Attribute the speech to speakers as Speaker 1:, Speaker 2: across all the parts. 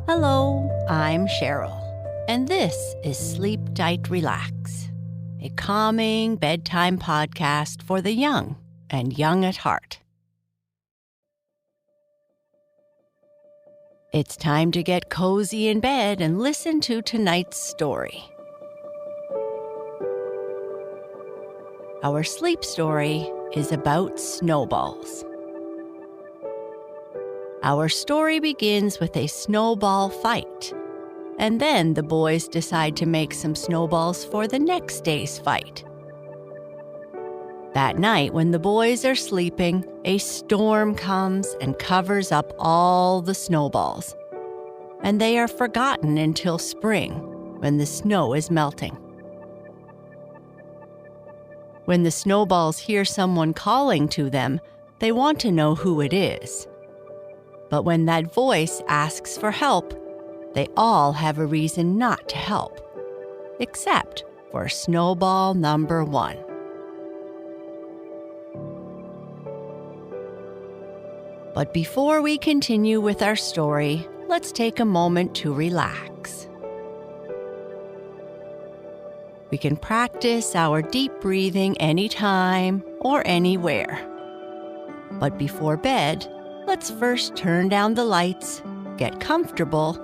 Speaker 1: Hello, I'm Sheryl, and this is Sleep Tight Relax, a calming bedtime podcast for the young and young at heart. It's time to get cozy in bed and listen to tonight's story. Our sleep story is about snowballs. Our story begins with a snowball fight, and then the boys decide to make some snowballs for the next day's fight. That night, when the boys are sleeping, a storm comes and covers up all the snowballs, and they are forgotten until spring, when the snow is melting. When the snowballs hear someone calling to them, they want to know who it is. But when that voice asks for help, they all have a reason not to help, except for Snowball number 1. But before we continue with our story, let's take a moment to relax. We can practice our deep breathing anytime or anywhere. But before bed, let's first turn down the lights, get comfortable,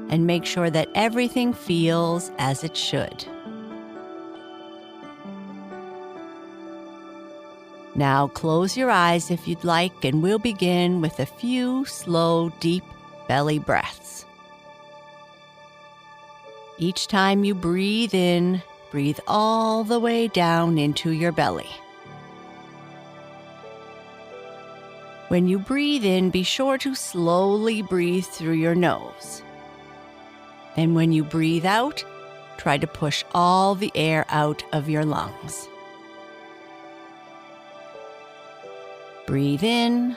Speaker 1: and make sure that everything feels as it should. Now close your eyes if you'd like, and we'll begin with a few slow, deep belly breaths. Each time you breathe in, breathe all the way down into your belly. When you breathe in, be sure to slowly breathe through your nose. And when you breathe out, try to push all the air out of your lungs. Breathe in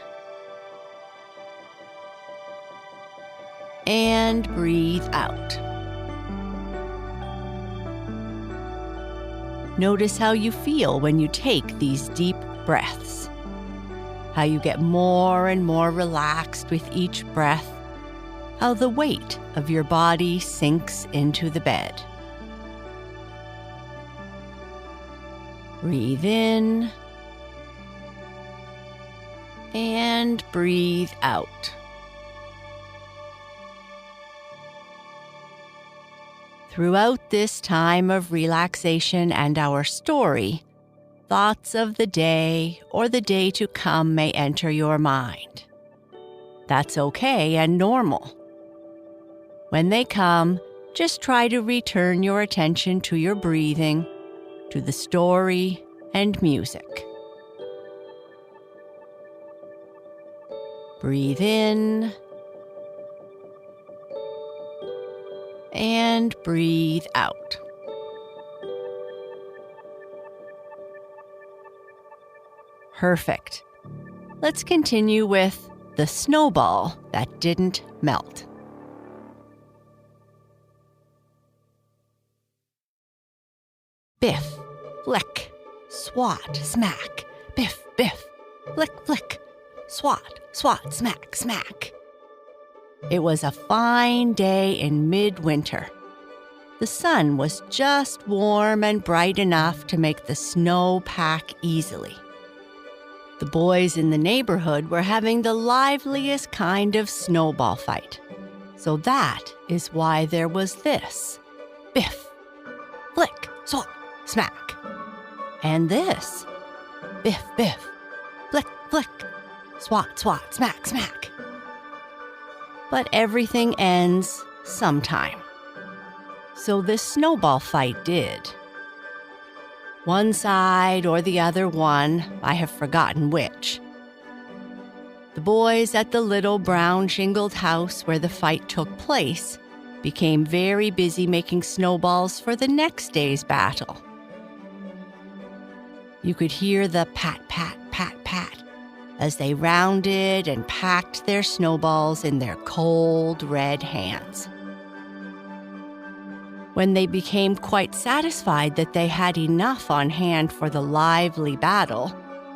Speaker 1: and breathe out. Notice how you feel when you take these deep breaths. How you get more and more relaxed with each breath, how the weight of your body sinks into the bed. Breathe in and breathe out. Throughout this time of relaxation and our story, thoughts of the day or the day to come may enter your mind. That's okay and normal. When they come, just try to return your attention to your breathing, to the story and music. Breathe in and breathe out. Perfect. Let's continue with the snowball that didn't melt. Biff, flick, swat, smack. Biff, biff, flick, flick, swat, swat, smack, smack. It was a fine day in midwinter. The sun was just warm and bright enough to make the snow pack easily. The boys in the neighborhood were having the liveliest kind of snowball fight. So that is why there was this. Biff, flick, swat, smack. And this. Biff, biff, flick, flick, swat, swat, smack, smack. But everything ends sometime. So this snowball fight did. One side or the other won, I have forgotten which. The boys at the little brown shingled house where the fight took place became very busy making snowballs for the next day's battle. You could hear the pat, pat, pat, pat as they rounded and packed their snowballs in their cold red hands. When they became quite satisfied that they had enough on hand for the lively battle,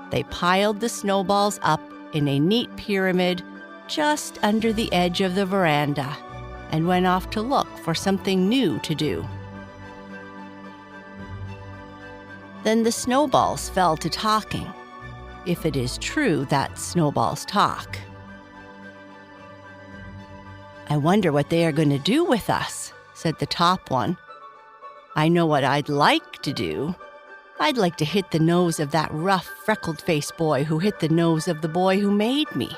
Speaker 1: they piled the snowballs up in a neat pyramid just under the edge of the veranda and went off to look for something new to do. Then the snowballs fell to talking, if it is true that snowballs talk. "I wonder what they are going to do with us," said the top one. "I know what I'd like to do. I'd like to hit the nose of that rough, freckled-faced boy who hit the nose of the boy who made me."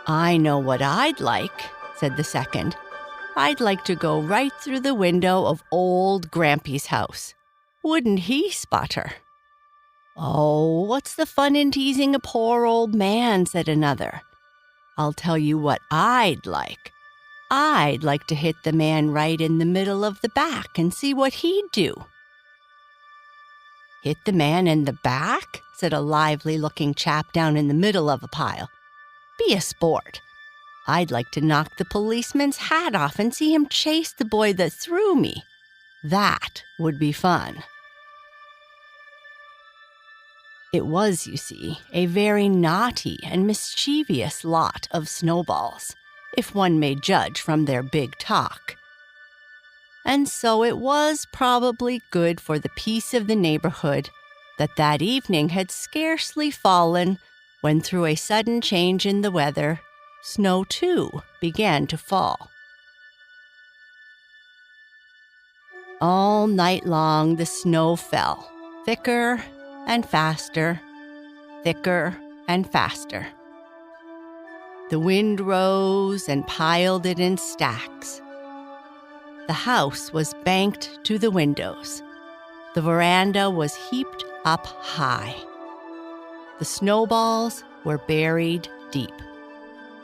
Speaker 1: "I know what I'd like," said the second. "I'd like to go right through the window of old Grampy's house. Wouldn't he sputter?" "Oh, what's the fun in teasing a poor old man?" said another. "I'll tell you what I'd like. I'd like to hit the man right in the middle of the back and see what he'd do." "Hit the man in the back?" said a lively-looking chap down in the middle of a pile. "Be a sport. I'd like to knock the policeman's hat off and see him chase the boy that threw me. That would be fun." It was, you see, a very naughty and mischievous lot of snowballs, if one may judge from their big talk. And so it was probably good for the peace of the neighborhood that evening had scarcely fallen when, through a sudden change in the weather, snow too began to fall. All night long the snow fell, thicker and faster, thicker and faster. The wind rose and piled it in stacks. The house was banked to the windows. The veranda was heaped up high. The snowballs were buried deep,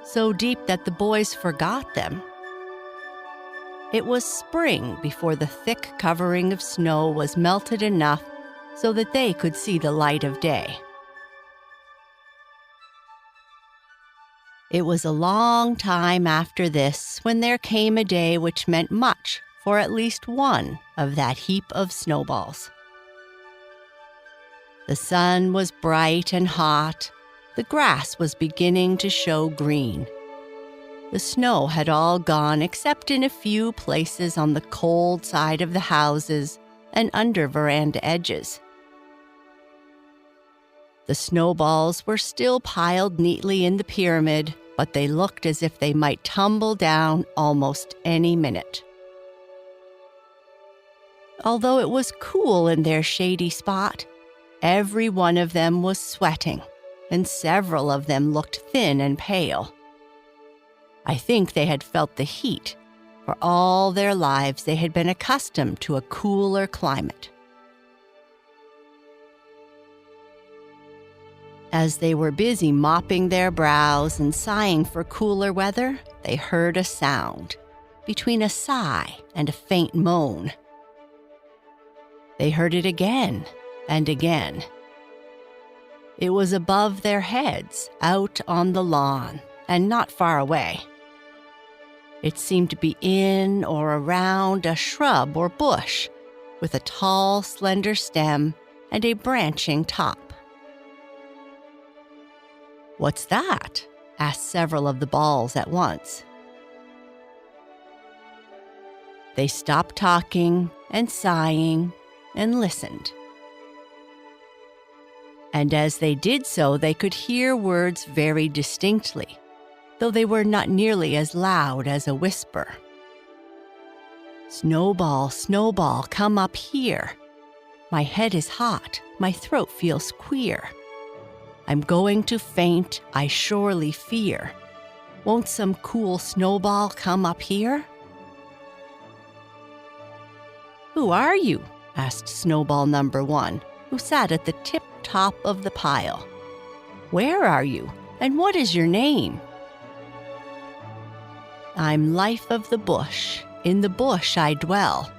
Speaker 1: so deep that the boys forgot them. It was spring before the thick covering of snow was melted enough so that they could see the light of day. It was a long time after this when there came a day which meant much for at least one of that heap of snowballs. The sun was bright and hot. The grass was beginning to show green. The snow had all gone except in a few places on the cold side of the houses and under veranda edges. The snowballs were still piled neatly in the pyramid, but they looked as if they might tumble down almost any minute. Although it was cool in their shady spot, every one of them was sweating, and several of them looked thin and pale. I think they had felt the heat. For all their lives they had been accustomed to a cooler climate. As they were busy mopping their brows and sighing for cooler weather, they heard a sound, between a sigh and a faint moan. They heard it again and again. It was above their heads, out on the lawn, and not far away. It seemed to be in or around a shrub or bush, with a tall, slender stem and a branching top. "What's that?" asked several of the balls at once. They stopped talking and sighing and listened. And as they did so, they could hear words very distinctly, though they were not nearly as loud as a whisper. "Snowball, Snowball, come up here. My head is hot, my throat feels queer. I'm going to faint, I surely fear. Won't some cool snowball come up here?" "Who are you?" asked Snowball number 1, who sat at the tip-top of the pile. "Where are you, and what is your name?" "I'm Life of the Bush, in the bush I dwell.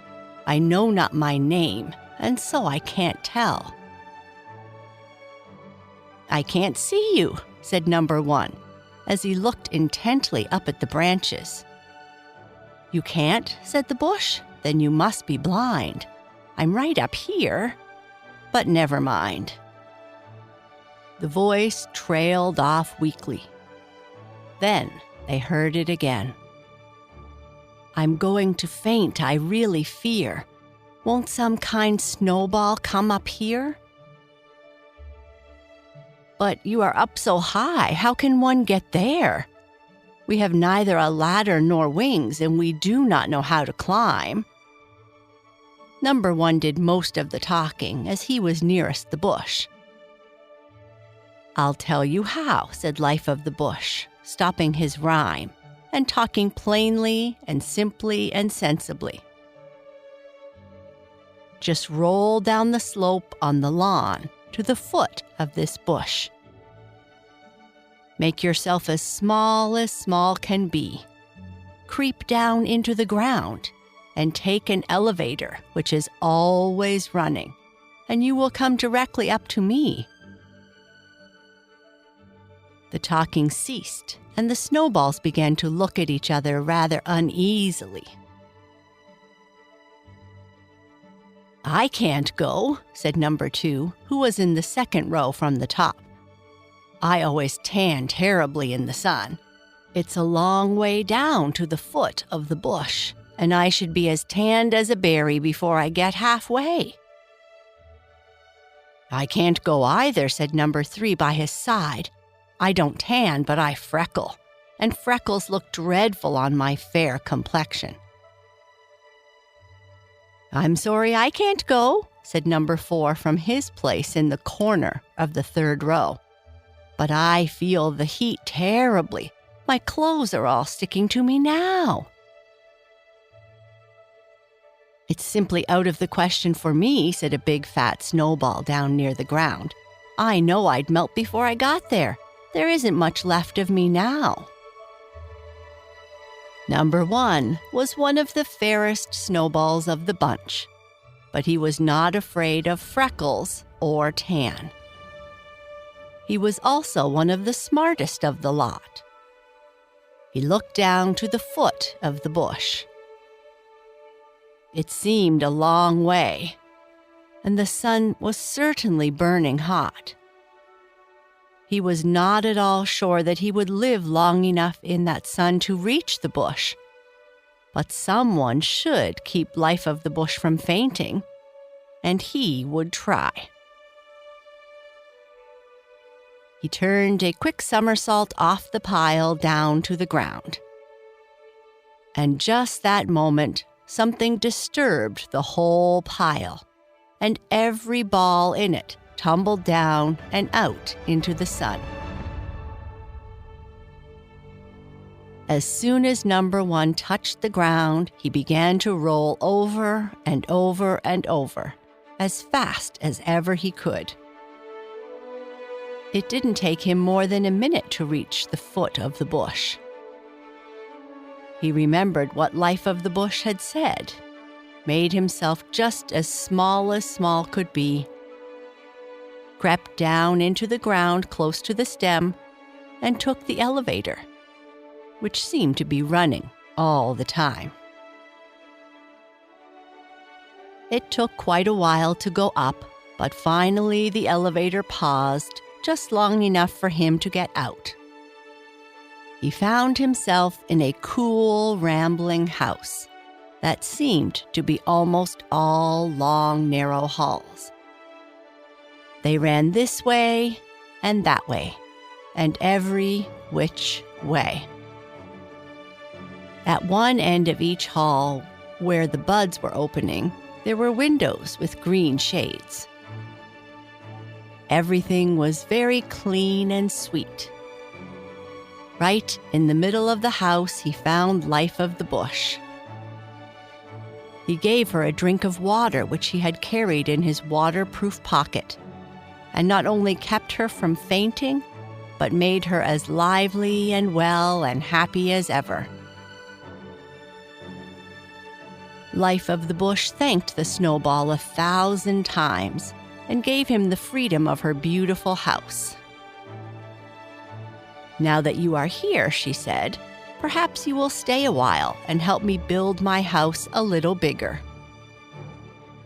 Speaker 1: I know not my name, and so I can't tell." "I can't see you," said number 1, as he looked intently up at the branches. "You can't?" said the bush. "Then you must be blind. I'm right up here. But never mind." The voice trailed off weakly. Then, they heard it again. "I'm going to faint, I really fear. Won't some kind snowball come up here?" "But you are up so high, how can one get there? We have neither a ladder nor wings, and we do not know how to climb." Number 1 did most of the talking, as he was nearest the bush. "I'll tell you how," said Life of the Bush, stopping his rhyme and talking plainly and simply and sensibly. "Just roll down the slope on the lawn to the foot of this bush. Make yourself as small can be. Creep down into the ground and take an elevator, which is always running, and you will come directly up to me." The talking ceased, and the snowballs began to look at each other rather uneasily. "I can't go," said number 2, who was in the second row from the top. "I always tan terribly in the sun. It's a long way down to the foot of the bush, and I should be as tanned as a berry before I get halfway." "I can't go either," said number 3 by his side. "I don't tan, but I freckle, and freckles look dreadful on my fair complexion." "I'm sorry I can't go," said number 4 from his place in the corner of the third row. "But I feel the heat terribly. My clothes are all sticking to me now." "It's simply out of the question for me," said a big fat snowball down near the ground. "I know I'd melt before I got there. There isn't much left of me now." Number 1 was one of the fairest snowballs of the bunch, but he was not afraid of freckles or tan. He was also one of the smartest of the lot. He looked down to the foot of the bush. It seemed a long way, and the sun was certainly burning hot. He was not at all sure that he would live long enough in that sun to reach the bush, but someone should keep Life of the Bush from fainting, and he would try. He turned a quick somersault off the pile down to the ground. And just that moment, something disturbed the whole pile, and every ball in it tumbled down and out into the sun. As soon as number 1 touched the ground, he began to roll over and over and over, as fast as ever he could. It didn't take him more than a minute to reach the foot of the bush. He remembered what Life of the Bush had said, made himself just as small could be, crept down into the ground close to the stem, and took the elevator, which seemed to be running all the time. It took quite a while to go up, but finally the elevator paused just long enough for him to get out. He found himself in a cool, rambling house that seemed to be almost all long, narrow halls. They ran this way and that way, and every which way. At one end of each hall, where the buds were opening, there were windows with green shades. Everything was very clean and sweet. Right in the middle of the house, he found Life of the Bush. He gave her a drink of water which he had carried in his waterproof pocket, and not only kept her from fainting, but made her as lively and well and happy as ever. Life of the Bush thanked the snowball 1,000 times and gave him the freedom of her beautiful house. "Now that you are here," she said, "perhaps you will stay a while and help me build my house a little bigger.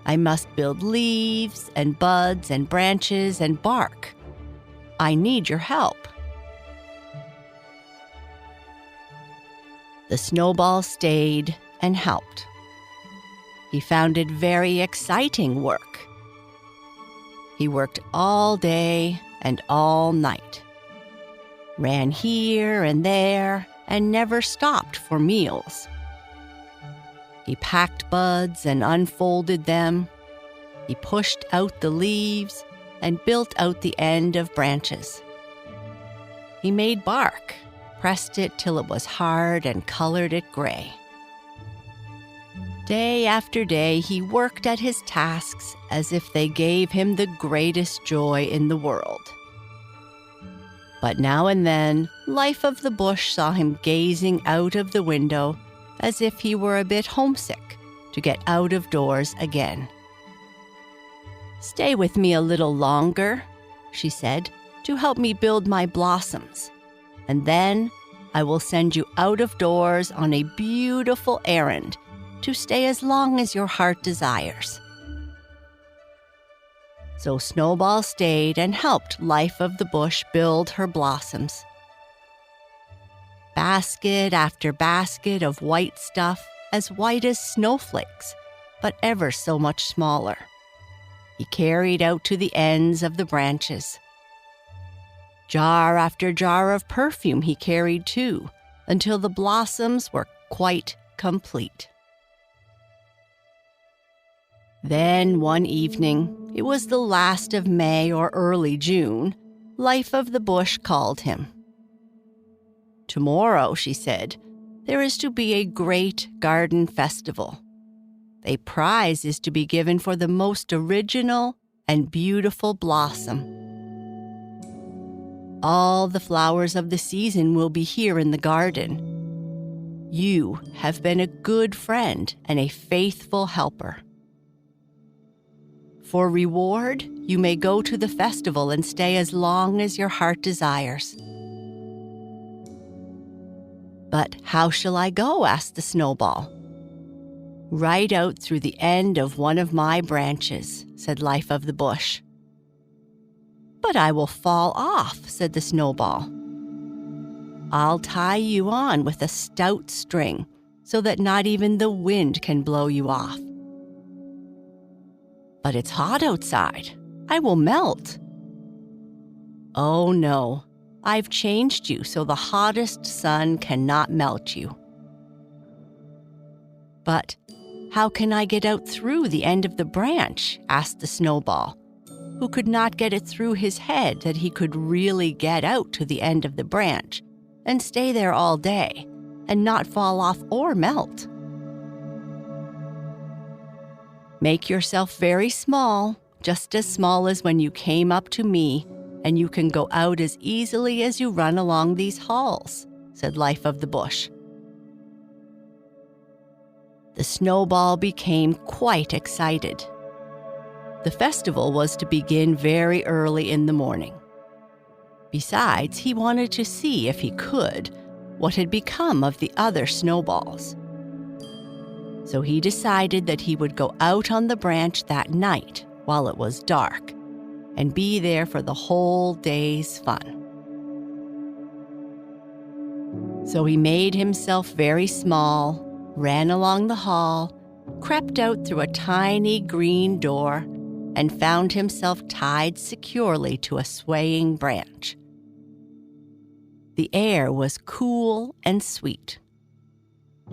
Speaker 1: I must build leaves and buds and branches and bark. I need your help." The snowball stayed and helped. He found it very exciting work. He worked all day and all night, ran here and there, and never stopped for meals. He packed buds and unfolded them. He pushed out the leaves and built out the end of branches. He made bark, pressed it till it was hard, and colored it gray. Day after day, he worked at his tasks as if they gave him the greatest joy in the world. But now and then, Life of the Bush saw him gazing out of the window as if he were a bit homesick to get out of doors again. "Stay with me a little longer," she said, "to help me build my blossoms, and then I will send you out of doors on a beautiful errand to stay as long as your heart desires." So Snowball stayed and helped Life of the Bush build her blossoms. Basket after basket of white stuff, as white as snowflakes, but ever so much smaller, he carried out to the ends of the branches. Jar after jar of perfume he carried too, until the blossoms were quite complete. Then one evening, it was the last of May or early June, Life of the Bush called him. "Tomorrow," she said, "there is to be a great garden festival. A prize is to be given for the most original and beautiful blossom. All the flowers of the season will be here in the garden. You have been a good friend and a faithful helper. For reward, you may go to the festival and stay as long as your heart desires." "But how shall I go?" asked the snowball. "Right out through the end of one of my branches," said Life of the Bush. "But I will fall off," said the snowball. "I'll tie you on with a stout string so that not even the wind can blow you off." "But it's hot outside. I will melt." "Oh no, I've changed you so the hottest sun cannot melt you." "But how can I get out through the end of the branch?" asked the snowball, who could not get it through his head that he could really get out to the end of the branch and stay there all day and not fall off or melt. "Make yourself very small, just as small as when you came up to me, and you can go out as easily as you run along these halls," said Life of the Bush. The snowball became quite excited. The festival was to begin very early in the morning. Besides, he wanted to see, if he could, what had become of the other snowballs. So he decided that he would go out on the branch that night while it was dark and be there for the whole day's fun. So he made himself very small, ran along the hall, crept out through a tiny green door, and found himself tied securely to a swaying branch. The air was cool and sweet.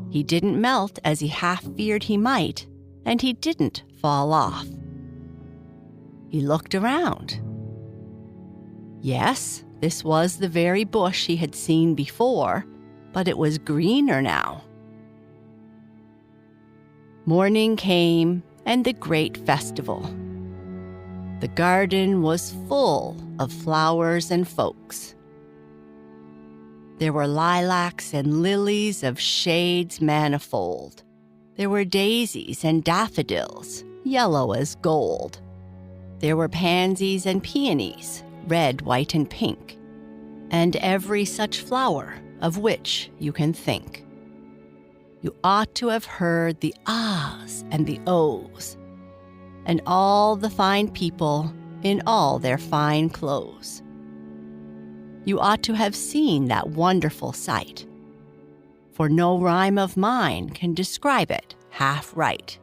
Speaker 1: He didn't melt as he half feared he might, and he didn't fall off. He looked around. Yes, this was the very bush he had seen before, but it was greener now. Morning came, and the great festival. The garden was full of flowers and folks. There were lilacs and lilies of shades manifold. There were daisies and daffodils, yellow as gold. There were pansies and peonies, red, white, and pink, and every such flower of which you can think. You ought to have heard the ahs and the ohs, and all the fine people in all their fine clothes. You ought to have seen that wonderful sight. for no rhyme of mine can describe it half right.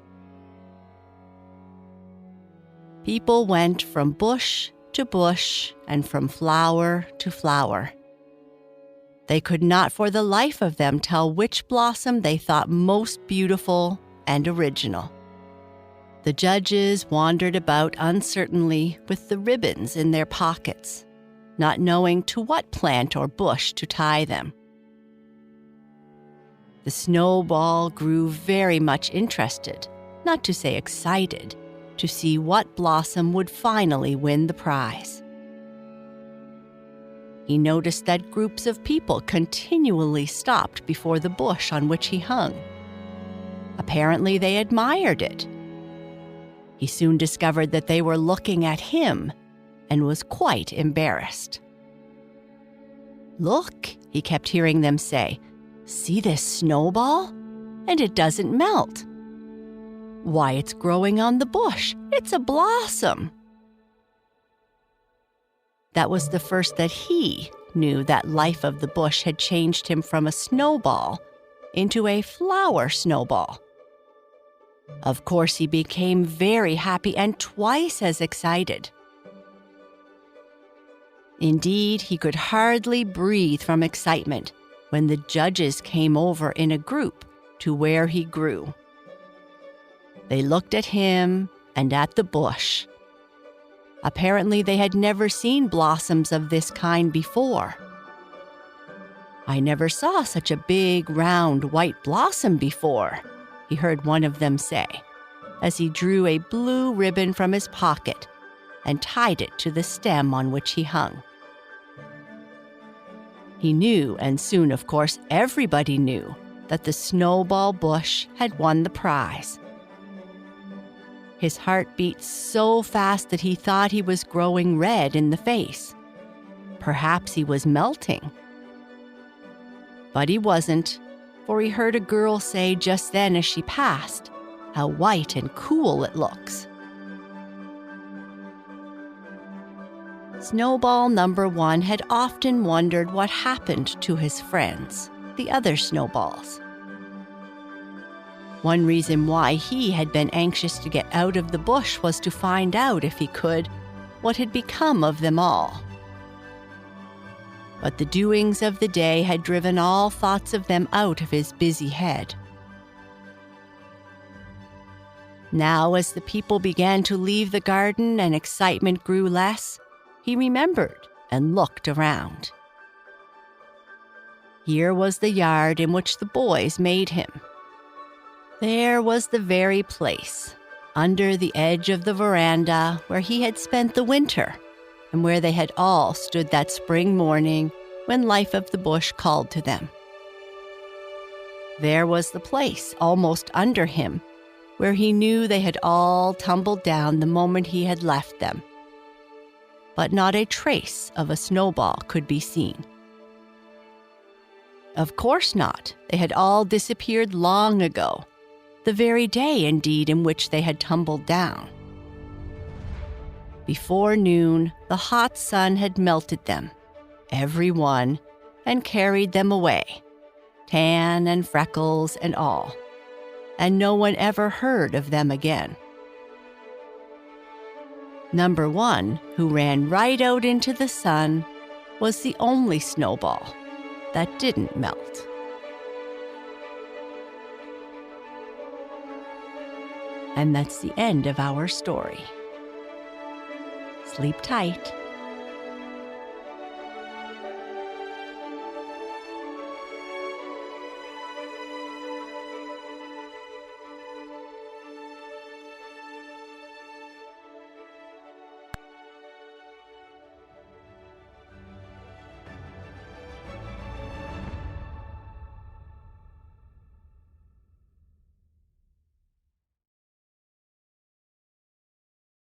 Speaker 1: People went from bush to bush and from flower to flower. They could not for the life of them tell which blossom they thought most beautiful and original. The judges wandered about uncertainly with the ribbons in their pockets, not knowing to what plant or bush to tie them. The Snowball grew very much interested, not to say excited, to see what blossom would finally win the prize. He noticed that groups of people continually stopped before the bush on which he hung. Apparently, they admired it. He soon discovered that they were looking at him and was quite embarrassed. "Look," he kept hearing them say, "see this snowball? And it doesn't melt. Why, it's growing on the bush. It's a blossom." That was the first that he knew that life of the bush had changed him from a snowball into a flower snowball. Of course, he became very happy and twice as excited. Indeed, he could hardly breathe from excitement when the judges came over in a group to where he grew. They looked at him and at the bush. Apparently, they had never seen blossoms of this kind before. "I never saw such a big, round, white blossom before," he heard one of them say, as he drew a blue ribbon from his pocket and tied it to the stem on which he hung. He knew, and soon, of course, everybody knew, that the snowball bush had won the prize. His heart beat so fast that he thought he was growing red in the face. Perhaps he was melting. But he wasn't, for he heard a girl say just then as she passed, "How white and cool it looks." Snowball number 1 had often wondered what happened to his friends, the other snowballs. One reason why he had been anxious to get out of the bush was to find out, if he could, what had become of them all. But the doings of the day had driven all thoughts of them out of his busy head. Now, as the people began to leave the garden and excitement grew less, he remembered and looked around. Here was the yard in which the boys made him. There was the very place, under the edge of the veranda, where he had spent the winter, and where they had all stood that spring morning when life of the bush called to them. There was the place, almost under him, where he knew they had all tumbled down the moment he had left them. But not a trace of a snowball could be seen. Of course not. They had all disappeared long ago, the very day, indeed, in which they had tumbled down. Before noon, the hot sun had melted them, every one, and carried them away, tan and freckles and all, and no one ever heard of them again. Number 1, who ran right out into the sun, was the only snowball that didn't melt. And that's the end of our story. Sleep tight.